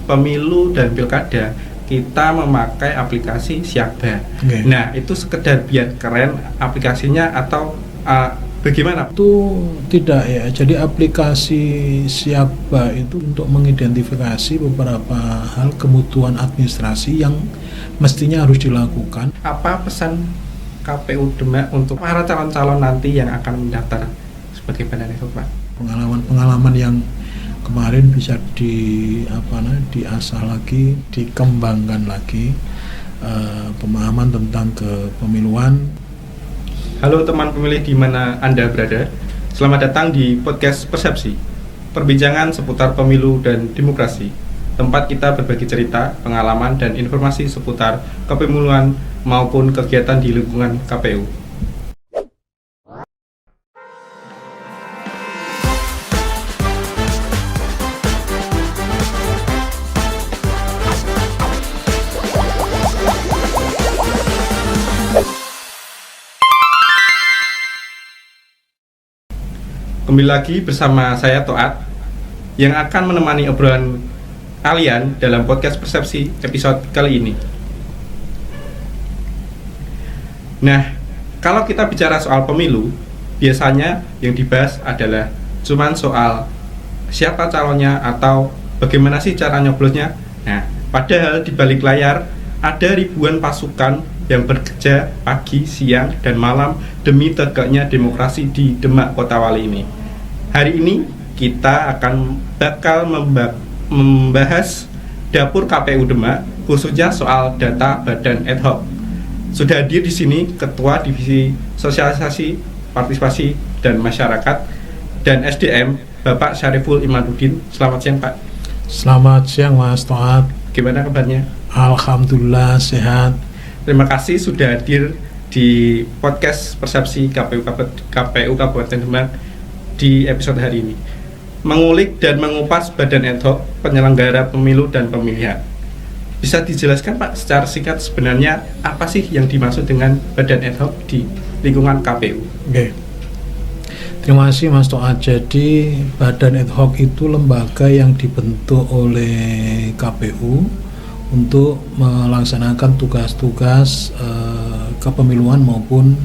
pemilu dan pilkada kita memakai aplikasi Siakba. Okay. Nah, itu sekedar biar keren aplikasinya atau bagaimana? Itu tidak ya. Jadi aplikasi Siakba itu untuk mengidentifikasi beberapa hal kebutuhan administrasi yang mestinya harus dilakukan. Apa pesan KPU Demak untuk para calon-calon nanti yang akan mendaftar sebagai badan ad hoc, Pak? Pengalaman yang kemarin bisa diasah lagi, dikembangkan lagi, pemahaman tentang kepemiluan. Halo teman pemilih di mana Anda berada. Selamat datang di podcast Persepsi, perbincangan seputar pemilu dan demokrasi. Tempat kita berbagi cerita, pengalaman, dan informasi seputar kepemiluan maupun kegiatan di lingkungan KPU. Kembali lagi bersama saya Toat yang akan menemani obrolan kalian dalam podcast Persepsi episode kali ini. Nah, kalau kita bicara soal pemilu, biasanya yang dibahas adalah cuman soal siapa calonnya atau bagaimana sih cara nyoblosnya. Nah, padahal di balik layar ada ribuan pasukan yang bekerja pagi, siang, dan malam demi tegaknya demokrasi di Demak Kota Wali ini. Hari ini kita bakal membahas dapur KPU Demak, khususnya soal data badan ad hoc. Sudah hadir di sini Ketua Divisi Sosialisasi, Partisipasi, dan Masyarakat dan SDM, Bapak Syariful Imaduddin. Selamat siang, Pak. Selamat siang, Mas Toat. Gimana kabarnya? Alhamdulillah sehat. Terima kasih sudah hadir di podcast Persepsi KPU Kabupaten Demak di episode hari ini. Mengulik dan mengupas badan ad hoc penyelenggara pemilu dan pemilihan. Bisa dijelaskan, Pak, secara singkat sebenarnya apa sih yang dimaksud dengan badan ad hoc di lingkungan KPU? Oke. Terima kasih, Mas Toat. Jadi badan ad hoc itu lembaga yang dibentuk oleh KPU untuk melaksanakan tugas-tugas kepemiluan maupun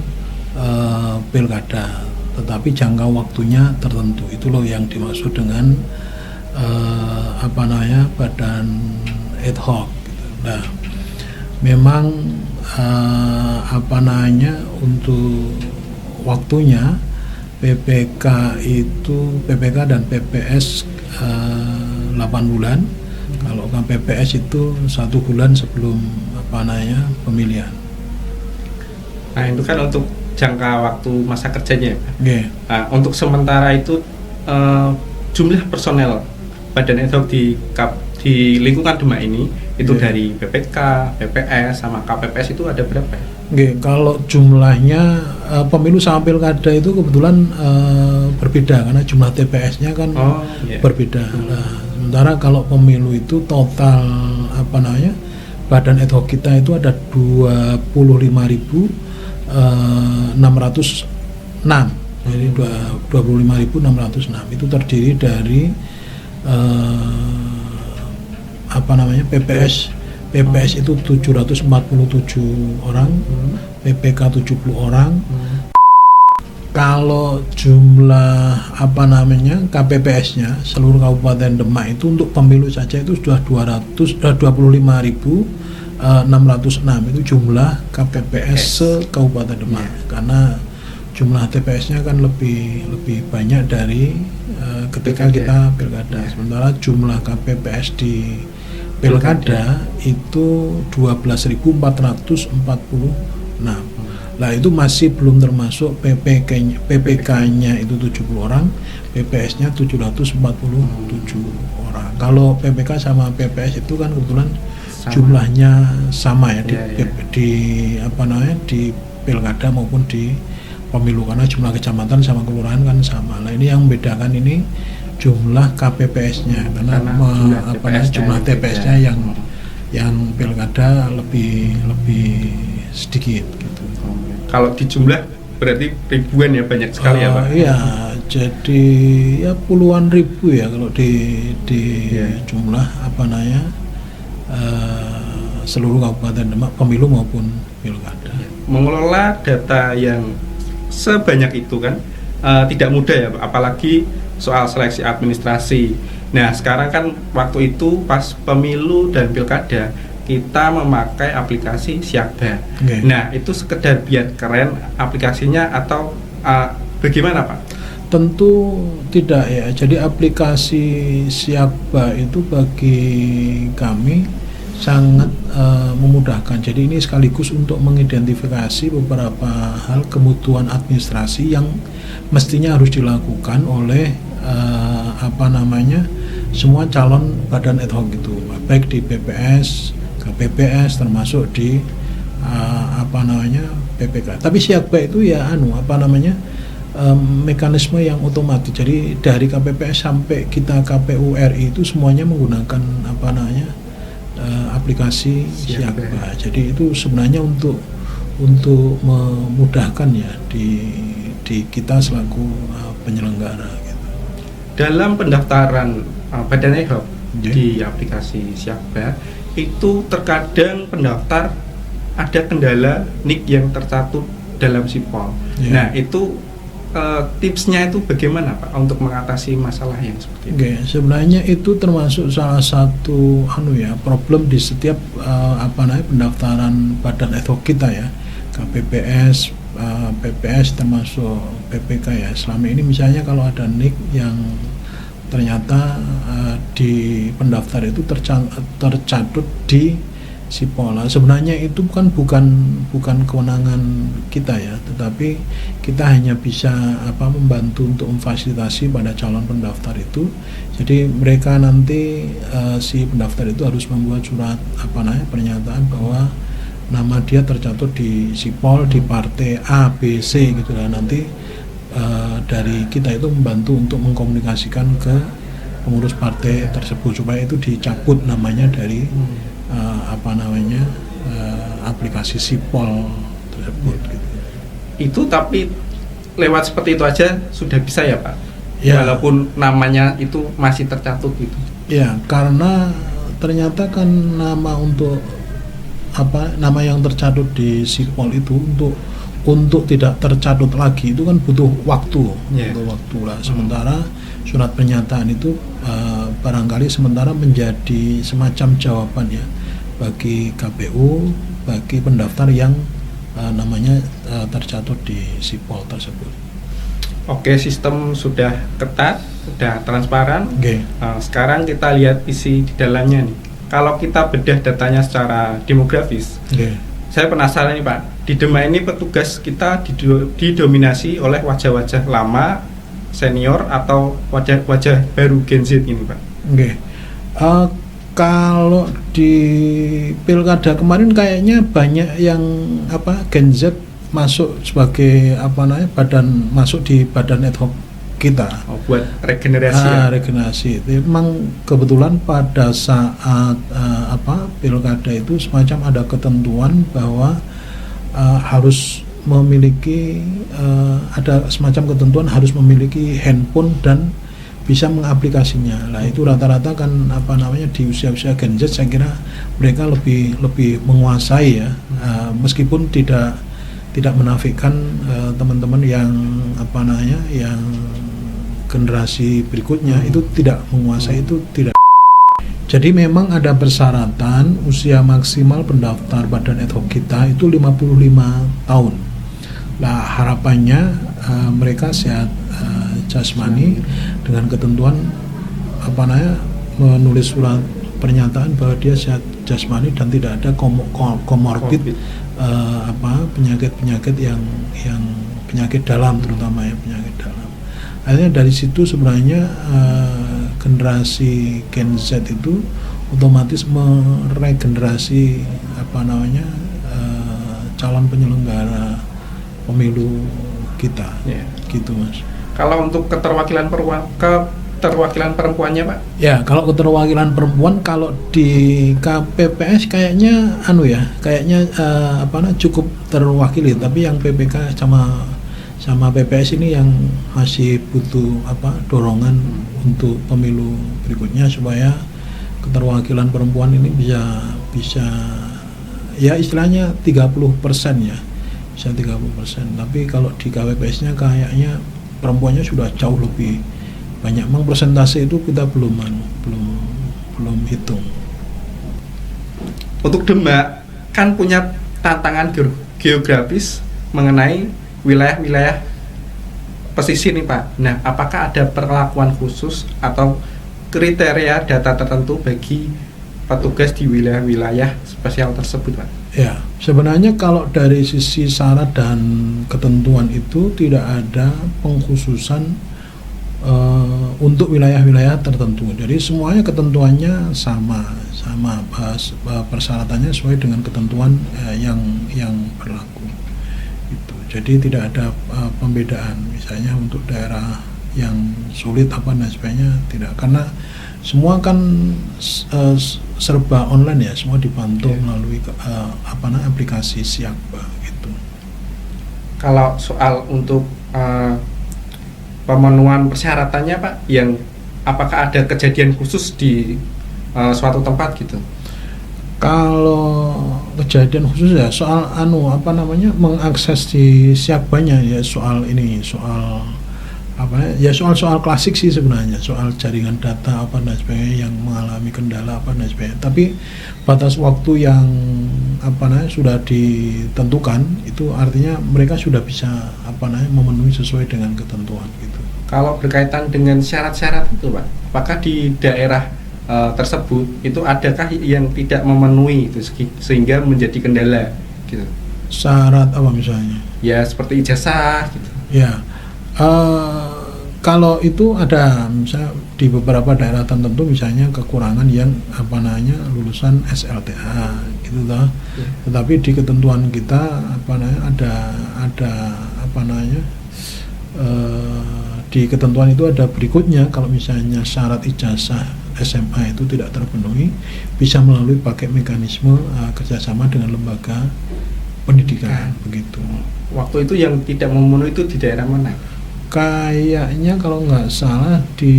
pilkada, tetapi jangka waktunya tertentu. Itu loh yang dimaksud dengan badan ad hoc. Nah, memang untuk waktunya PPK dan PPS 8 bulan. Kalau KPPS itu 1 bulan sebelum pemilihan. Nah, itu kan untuk jangka waktu masa kerjanya, Pak. Okay. Nah, untuk sementara itu jumlah personel badan ad hoc di lingkungan Demak ini itu dari PPK, PPS sama KPPS itu ada berapa? Okay. Kalau jumlahnya pemilu sama pilkada itu kebetulan berbeda karena jumlah TPS-nya kan berbeda. Nah, sementara kalau pemilu itu total badan ad hoc kita itu ada 25.606. Jadi 25.606 itu terdiri dari PPS itu 747 orang, PPK 70 orang. Kalau jumlah KPPS-nya seluruh Kabupaten Demak itu untuk pemilu saja itu sudah 25.606 itu jumlah KPPS se-Kabupaten Demak. Karena jumlah TPS-nya kan lebih banyak dari ketika kita pilkada. Sementara jumlah KPPS di pilkada itu 12.446. Nah, itu masih belum termasuk PPK-nya itu 70 orang, PPS-nya 747 orang. Kalau PPK sama PPS itu kan kebetulan jumlahnya sama ya di pilkada maupun di pemilu, karena jumlah kecamatan sama kelurahan kan sama. Nah, ini yang membedakan ini jumlah KPPS-nya karena jumlah TPS-nya yang pilkada lebih sedikit gitu. Kalau di jumlah berarti ribuan ya, banyak sekali ya, Pak? Iya, jadi ya puluhan ribu ya kalau di jumlah seluruh Kabupaten Demak pemilu maupun pilkada. Mengelola data yang sebanyak itu kan tidak mudah ya, apalagi soal seleksi administrasi. Nah sekarang kan waktu itu pas pemilu dan pilkada kita memakai aplikasi Siakba. Nah itu sekedar biar keren aplikasinya atau bagaimana Pak? Tentu tidak ya. Jadi aplikasi Siakba itu bagi kami sangat memudahkan. Jadi ini sekaligus untuk mengidentifikasi beberapa hal kebutuhan administrasi yang mestinya harus dilakukan oleh semua calon badan ad hoc itu, baik di PPS, KPPS, termasuk di PPK. Tapi Siakba itu ya mekanisme yang otomatis. Jadi dari KPPS sampai kita KPU RI itu semuanya menggunakan aplikasi Siakba. Jadi itu sebenarnya untuk memudahkan ya di kita selaku penyelenggara gitu. Dalam pendaftaran badan ad hoc di aplikasi Siakba itu terkadang pendaftar ada kendala NIK yang tercatut dalam sipol. Nah itu tipsnya itu bagaimana Pak untuk mengatasi masalah yang seperti itu? Sebenarnya itu termasuk salah satu problem di setiap pendaftaran badan ad hoc kita ya, KPPS, PPS termasuk PPK ya. Selama ini misalnya kalau ada NIK yang ternyata di pendaftar itu tercatut di sipol. Sebenarnya itu bukan kewenangan kita ya, tetapi kita hanya bisa membantu untuk memfasilitasi pada calon pendaftar itu. Jadi mereka nanti si pendaftar itu harus membuat surat pernyataan bahwa nama dia tercatut di sipol di partai A, B, C gitu lah. Nanti dari kita itu membantu untuk mengkomunikasikan ke pengurus partai tersebut supaya itu dicabut namanya dari aplikasi sipol tersebut gitu. Itu tapi lewat seperti itu aja sudah bisa ya Pak? Ya. Walaupun namanya itu masih tercatut gitu. Ya, karena ternyata kan nama yang tercatut di sipol itu untuk tidak tercatut lagi itu kan butuh waktu, butuh waktu lah. Sementara surat pernyataan itu barangkali sementara menjadi semacam jawaban ya bagi KPU, bagi pendaftar yang namanya tercatut di sipol tersebut. Oke, sistem sudah ketat, sudah transparan. Sekarang kita lihat isi di dalamnya nih. Kalau kita bedah datanya secara demografis, saya penasaran nih Pak. Di Demak ini petugas kita didominasi oleh wajah-wajah lama, senior atau wajah-wajah baru Gen Z ini Pak? Kalau di pilkada kemarin kayaknya banyak yang Gen Z masuk sebagai masuk di badan ad hoc kita. Buat regenerasi. Regenerasi. Memang kebetulan pada saat pilkada itu semacam ada ketentuan bahwa harus memiliki ada semacam ketentuan harus memiliki handphone dan bisa mengaplikasinya. Lah itu rata-rata kan di usia-usia Gen Z saya kira mereka lebih menguasai ya, meskipun tidak menafikan teman-teman yang yang generasi berikutnya itu tidak menguasai, itu tidak. Jadi memang ada persyaratan usia maksimal pendaftar badan ad hoc kita itu 55 tahun. Nah harapannya mereka sehat jasmani dengan ketentuan menulis surat pernyataan bahwa dia sehat jasmani dan tidak ada komorbid penyakit yang penyakit dalam, terutama ya penyakit dalam. Akhirnya dari situ sebenarnya generasi Gen Z itu otomatis meregenerasi calon penyelenggara pemilu kita, gitu Mas. Kalau untuk keterwakilan perempuannya Pak? Ya, kalau keterwakilan perempuan kalau di KPPS kayaknya cukup terwakili, tapi yang PPK sama sama PPS ini yang masih butuh dorongan untuk pemilu berikutnya supaya keterwakilan perempuan ini bisa ya istilahnya 30% ya, bisa 30%. Tapi kalau di KPPS-nya kayaknya perempuannya sudah jauh lebih banyak. Memang persentase itu kita belum hitung. Untuk Demak kan punya tantangan geografis mengenai wilayah-wilayah pesisir nih Pak. Nah, apakah ada perlakuan khusus atau kriteria data tertentu bagi petugas di wilayah-wilayah spesial tersebut Pak? Ya, sebenarnya kalau dari sisi syarat dan ketentuan itu tidak ada pengkhususan untuk wilayah-wilayah tertentu. Jadi semuanya ketentuannya sama persyaratannya sesuai dengan ketentuan yang berlaku. Jadi tidak ada pembedaan, misalnya untuk daerah yang sulit dan sebagainya tidak, karena semua kan serba online ya, semua dipantau melalui aplikasi Siakba gitu. Kalau soal untuk pemenuhan persyaratannya Pak, yang apakah ada kejadian khusus di suatu tempat gitu? Kalau kejadian khusus ya soal mengakses di Siakbanya ya, soal soal klasik sih sebenarnya, soal jaringan data dan sebagainya yang mengalami kendala dan sebagainya. Tapi batas waktu yang sudah ditentukan itu artinya mereka sudah bisa memenuhi sesuai dengan ketentuan gitu. Kalau berkaitan dengan syarat-syarat itu Pak, apakah di daerah tersebut itu adakah yang tidak memenuhi itu sehingga menjadi kendala gitu? Syarat apa misalnya? Ya seperti ijazah gitu. Ya, kalau itu ada misalnya di beberapa daerah tertentu misalnya kekurangan yang lulusan SLTA gitu toh. Ya. Tetapi di ketentuan kita di ketentuan itu ada berikutnya, kalau misalnya syarat ijazah SMA itu tidak terpenuhi, bisa melalui pakai mekanisme kerjasama dengan lembaga pendidikan begitu. Waktu itu yang tidak memenuhi itu di daerah mana? Kayaknya kalau nggak salah di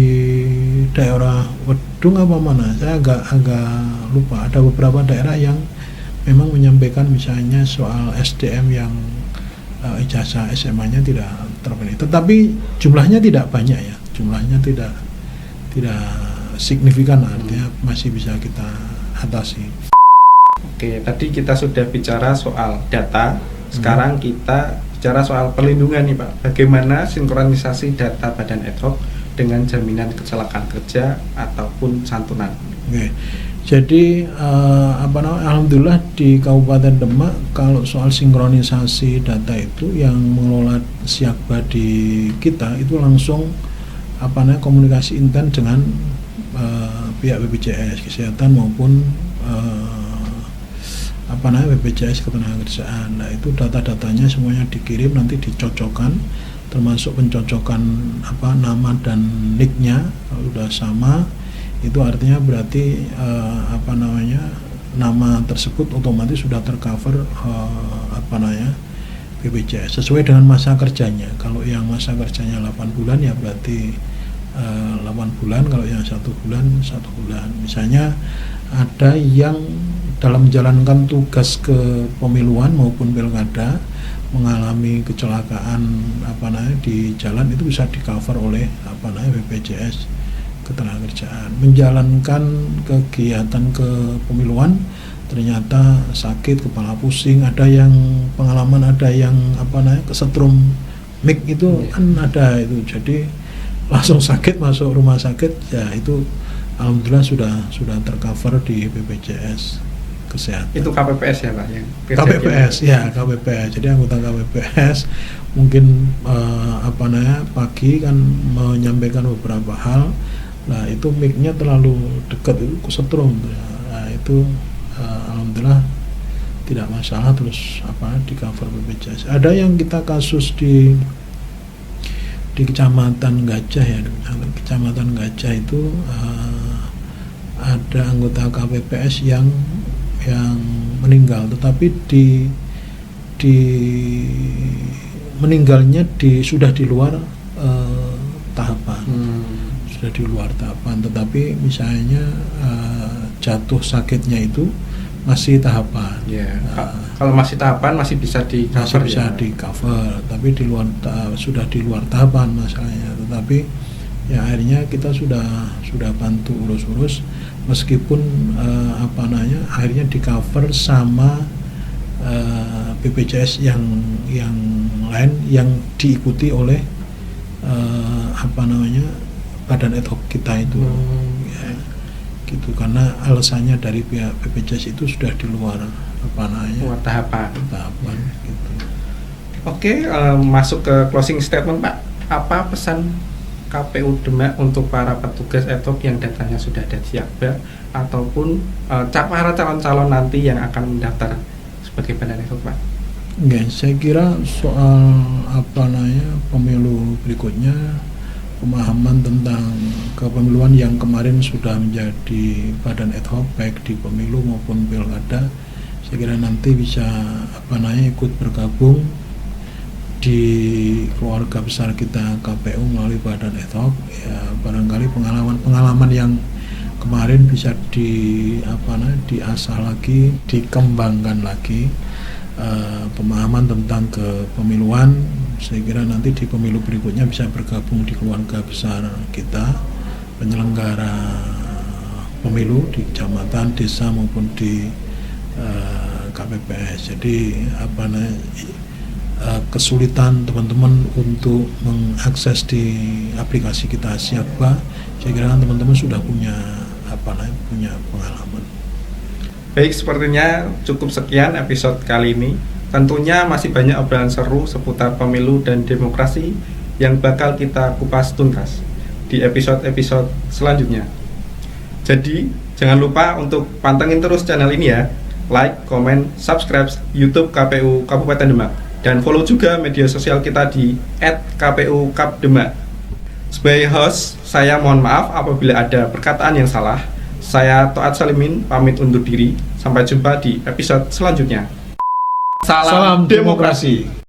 daerah Wedung apa mana, saya agak lupa. Ada beberapa daerah yang memang menyampaikan misalnya soal SDM yang ijazah SMA-nya tidak terpenuhi. Tetapi jumlahnya tidak banyak ya, jumlahnya tidak signifikan, artinya masih bisa kita atasi. Oke, tadi kita sudah bicara soal data, sekarang kita bicara soal perlindungan nih Pak. Bagaimana sinkronisasi data Badan Ad Hoc dengan jaminan kecelakaan kerja ataupun santunan? Oke. Jadi alhamdulillah di Kabupaten Demak kalau soal sinkronisasi data itu yang mengelola Siakba di kita itu langsung komunikasi intens dengan pihak BPJS Kesehatan maupun BPJS Ketenagakerjaan. Nah, itu data-datanya semuanya dikirim, nanti dicocokkan, termasuk pencocokan nama dan nick-nya. Kalau sudah sama, itu artinya berarti nama tersebut otomatis sudah tercover BPJS sesuai dengan masa kerjanya. Kalau yang masa kerjanya 8 bulan ya berarti 8 bulan, kalau yang 1 bulan 1 bulan. Misalnya ada yang dalam menjalankan tugas kepemiluan maupun pilkada mengalami kecelakaan di jalan, itu bisa di-cover oleh BPJS Ketenagakerjaan. Menjalankan kegiatan kepemiluan ternyata sakit, kepala pusing, ada yang pengalaman, ada yang kesetrum mic itu kan ada itu, jadi langsung sakit masuk rumah sakit ya, itu alhamdulillah sudah tercover di BPJS Kesehatan. Itu KPPS ya Pak? KPPS ya, KPPS. Jadi anggota KPPS mungkin pagi kan menyampaikan beberapa hal. Nah, itu mic-nya terlalu dekat, itu kesetrum. Nah, itu alhamdulillah tidak masalah, terus di cover BPJS. Ada yang kita kasus di Kecamatan Gajah ya, Kecamatan Gajah itu ada anggota KPPS yang meninggal, tetapi di meninggalnya sudah di luar tahapan. Sudah di luar tahapan, tetapi misalnya jatuh sakitnya itu masih tahapan. Kalau masih tahapan masih bisa di Masih cover, bisa di cover, tapi di luar sudah di luar tahapan masalahnya. Tetapi ya akhirnya kita sudah bantu urus-urus, meskipun akhirnya di cover sama BPJS yang lain yang diikuti oleh badan ad hoc kita itu. Ya, gitu, karena alasannya dari pihak BPJS itu sudah di luar luar tahapan. Gitu. Oke, masuk ke closing statement, Pak. Apa pesan KPU Demak untuk para petugas ad hoc yang datanya sudah ada di Akbar, ataupun para calon-calon nanti yang akan mendaftar sebagai badan ad hoc, Pak? Enggak, saya kira soal pemilu berikutnya, pemahaman tentang kepemiluan yang kemarin sudah menjadi badan ad hoc baik di pemilu maupun pilkada, saya kira nanti bisa ikut bergabung di keluarga besar kita KPU melalui badan ad hoc. Ya, barangkali pengalaman yang kemarin bisa diasah lagi, dikembangkan lagi. Pemahaman tentang kepemiluan, saya kira nanti di pemilu berikutnya bisa bergabung di keluarga besar kita, penyelenggara pemilu di kecamatan, desa maupun di KPPS. Jadi kesulitan teman-teman untuk mengakses di aplikasi kita Siakba, saya kira teman-teman sudah punya pengalaman. Baik, sepertinya cukup sekian episode kali ini. Tentunya masih banyak obrolan seru seputar pemilu dan demokrasi yang bakal kita kupas tuntas di episode-episode selanjutnya. Jadi, jangan lupa untuk pantengin terus channel ini ya. Like, comment, subscribe YouTube KPU Kabupaten Demak, dan follow juga media sosial kita di @kpukapdemak. Sebagai host, saya mohon maaf apabila ada perkataan yang salah. Saya Toat Salimin, pamit undur diri. Sampai jumpa di episode selanjutnya. Salam demokrasi.